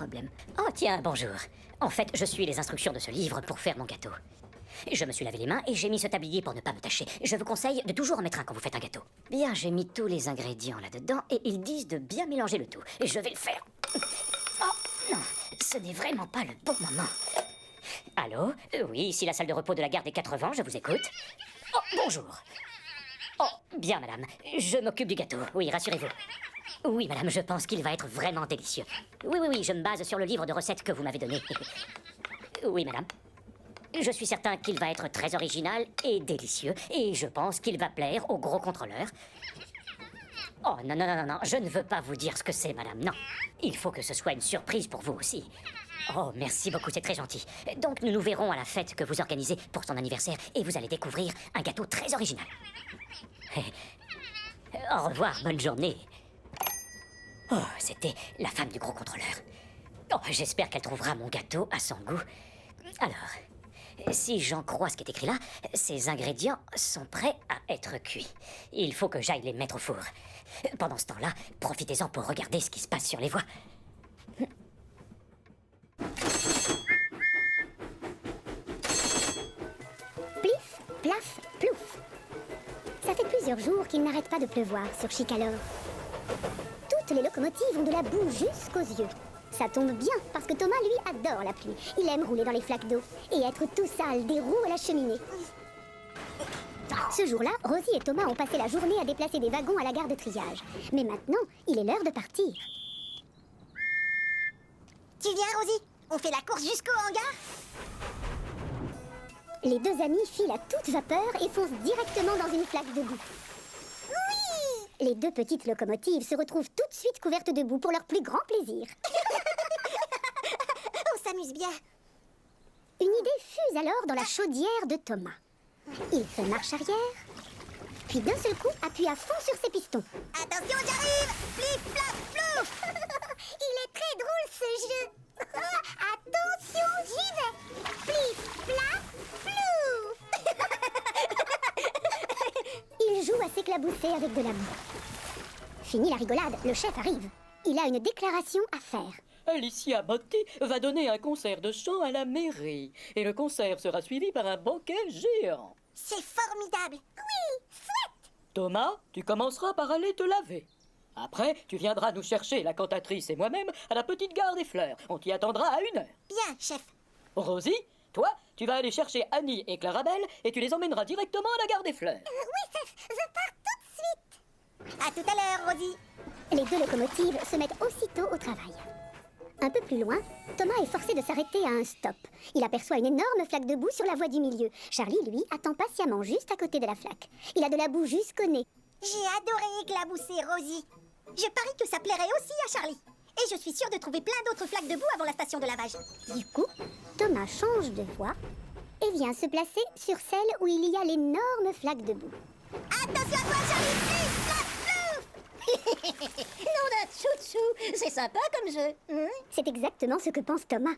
problème. Oh tiens, bonjour. En fait, je suis les instructions de ce livre pour faire mon gâteau. Je me suis lavé les mains et j'ai mis ce tablier pour ne pas me tacher. Je vous conseille de toujours en mettre un quand vous faites un gâteau. Bien, j'ai mis tous les ingrédients là-dedans et ils disent de bien mélanger le tout. Et je vais le faire. Oh non, ce n'est vraiment pas le bon moment. Allô? Oui, ici la salle de repos de la gare des 4 vents, je vous écoute. Oh, bonjour. Oh, bien madame, je m'occupe du gâteau, oui, rassurez-vous. Oui madame, je pense qu'il va être vraiment délicieux. Oui, je me base sur le livre de recettes que vous m'avez donné. Oui madame. Je suis certain qu'il va être très original et délicieux, et je pense qu'il va plaire au gros contrôleur. Oh non, je ne veux pas vous dire ce que c'est, madame, non. Il faut que ce soit une surprise pour vous aussi. Oh, merci beaucoup, c'est très gentil. Donc nous nous verrons à la fête que vous organisez pour son anniversaire, et vous allez découvrir un gâteau très original. Au revoir, bonne journée. Oh, c'était la femme du gros contrôleur. Oh, j'espère qu'elle trouvera mon gâteau à son goût. Alors... si j'en crois ce qui est écrit là, ces ingrédients sont prêts à être cuits. Il faut que j'aille les mettre au four. Pendant ce temps-là, profitez-en pour regarder ce qui se passe sur les voies. Plif, plaf, plouf. Ça fait plusieurs jours qu'il n'arrête pas de pleuvoir sur Chicalor. Toutes les locomotives ont de la boue jusqu'aux yeux. Ça tombe bien, parce que Thomas, lui, adore la pluie. Il aime rouler dans les flaques d'eau et être tout sale des roues à la cheminée. Ce jour-là, Rosie et Thomas ont passé la journée à déplacer des wagons à la gare de triage. Mais maintenant, il est l'heure de partir. Tu viens, Rosie? On fait la course jusqu'au hangar? Les deux amis filent à toute vapeur et foncent directement dans une flaque de boue. Oui! Les deux petites locomotives se retrouvent tout de suite couvertes de boue pour leur plus grand plaisir. On s'amuse bien. Une idée fuse alors dans la chaudière de Thomas. Il fait marche arrière, puis d'un seul coup appuie à fond sur ses pistons. Attention, j'arrive! Plif, plaf, plouf! Il est très drôle ce jeu. Attention, j'y vais! Plif, plaf, plouf! Il joue à s'éclabousser avec de la boue. Fini la rigolade, le chef arrive. Il a une déclaration à faire. Alicia Botti va donner un concert de chant à la mairie. Et le concert sera suivi par un banquet géant. C'est formidable! Oui, chouette! Thomas, tu commenceras par aller te laver. Après, tu viendras nous chercher, la cantatrice et moi-même, à la petite gare des Fleurs. On t'y attendra à 1 heure. Bien, chef. Rosie, toi, tu vas aller chercher Annie et Clarabelle et tu les emmèneras directement à la gare des Fleurs. Oui, chef, je pars tout de suite. À tout à l'heure, Rosie. Les deux locomotives se mettent aussitôt au travail. Un peu plus loin, Thomas est forcé de s'arrêter à un stop. Il aperçoit une énorme flaque de boue sur la voie du milieu. Charlie, lui, attend patiemment juste à côté de la flaque. Il a de la boue jusqu'au nez. J'ai adoré éclabousser, Rosie. Je parie que ça plairait aussi à Charlie. Et je suis sûre de trouver plein d'autres flaques de boue avant la station de lavage. Du coup, Thomas change de voie et vient se placer sur celle où il y a l'énorme flaque de boue. Attention à toi, Charlie! Plif, plaf, plouf! Nom d'un chouchou, c'est sympa comme jeu. C'est exactement ce que pense Thomas.